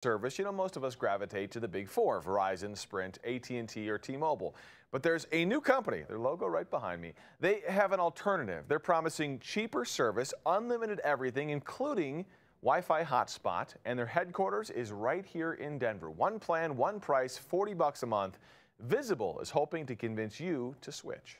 service, most of us gravitate to the big four: Verizon, Sprint, AT&T, or T-Mobile. But there's a new company, their logo right behind me. They have an alternative. They're promising cheaper service, unlimited everything, including Wi-Fi hotspot, and their headquarters is right here in Denver. One plan, one price, $40 a month. Visible is hoping to convince you to switch.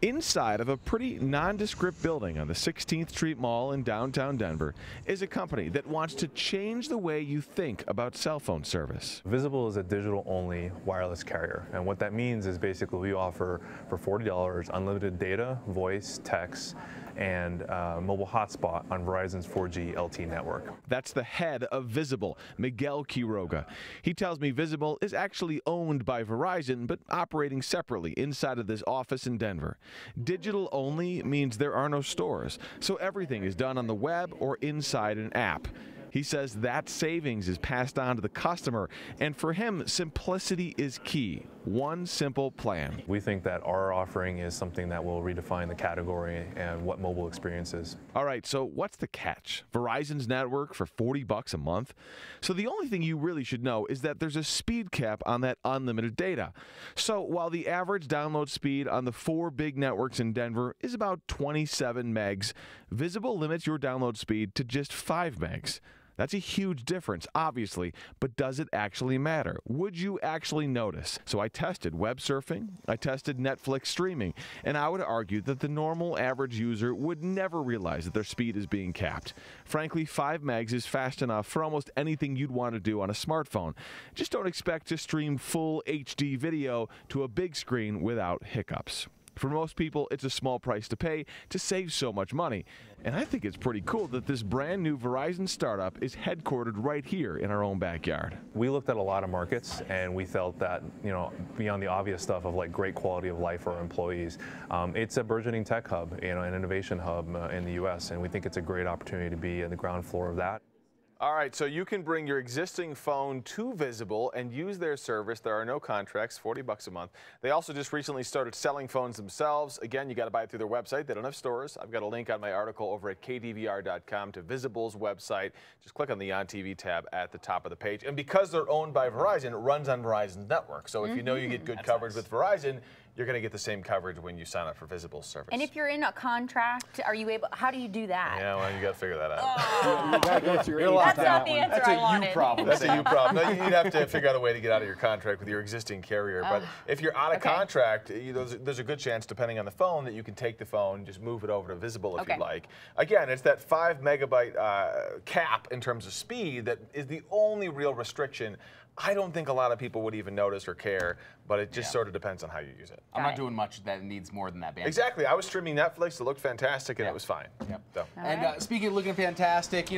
Inside of a pretty nondescript building on the 16th Street Mall in downtown Denver is a company that wants to change the way you think about cell phone service. Visible is a digital-only wireless carrier, and what that means is basically we offer for $40 unlimited data, voice, text, and mobile hotspot on Verizon's 4G LTE network. That's the head of Visible, Miguel Quiroga. He tells me Visible is actually owned by Verizon, but operating separately inside of this office in Denver. Digital only means there are no stores, so everything is done on the web or inside an app. He says that savings is passed on to the customer, and for him, simplicity is key. One simple plan. We think that our offering is something that will redefine the category and what mobile experience is. All right, so what's the catch? Verizon's network for $40 a month? So the only thing you really should know is that there's a speed cap on that unlimited data. So while the average download speed on the 4 big networks in Denver is about 27 megs, Visible limits your download speed to just 5 megs. That's a huge difference, obviously, but does it actually matter? Would you actually notice? So I tested web surfing, I tested Netflix streaming, and I would argue that the normal average user would never realize that their speed is being capped. Frankly, 5 megs is fast enough for almost anything you'd want to do on a smartphone. Just don't expect to stream full HD video to a big screen without hiccups. For most people, it's a small price to pay to save so much money. And I think it's pretty cool that this brand new Verizon startup is headquartered right here in our own backyard. We looked at a lot of markets, and we felt that, beyond the obvious stuff of like great quality of life for our employees, it's a burgeoning tech hub, an innovation hub in the U.S., and we think it's a great opportunity to be in the ground floor of that. All right, so you can bring your existing phone to Visible and use their service. There are no contracts, $40 a month. They also just recently started selling phones themselves. Again, you got to buy it through their website. They don't have stores. I've got a link on my article over at kdvr.com to Visible's website. Just click on the On TV tab at the top of the page. And because they're owned by Verizon, it runs on Verizon's network. So if you know you get good coverage with Verizon, you're going to get the same coverage when you sign up for Visible's service. And if you're in a contract, are you able? How do you do that? Yeah, well, you got to figure that out. Oh. You got to go through That's not the answer I wanted. That's a you problem. That's a you problem. No, you'd have to figure out a way to get out of your contract with your existing carrier. But if you're out of contract, there's a good chance, depending on the phone, that you can take the phone, just move it over to Visible if you'd like. Again, it's that 5 megabyte cap in terms of speed that is the only real restriction. I don't think a lot of people would even notice or care, but it just sort of depends on how you use it. I'm not doing much that needs more than that bandwidth. Exactly. I was streaming Netflix. It looked fantastic, and it was fine. Yep. So. And speaking of looking fantastic,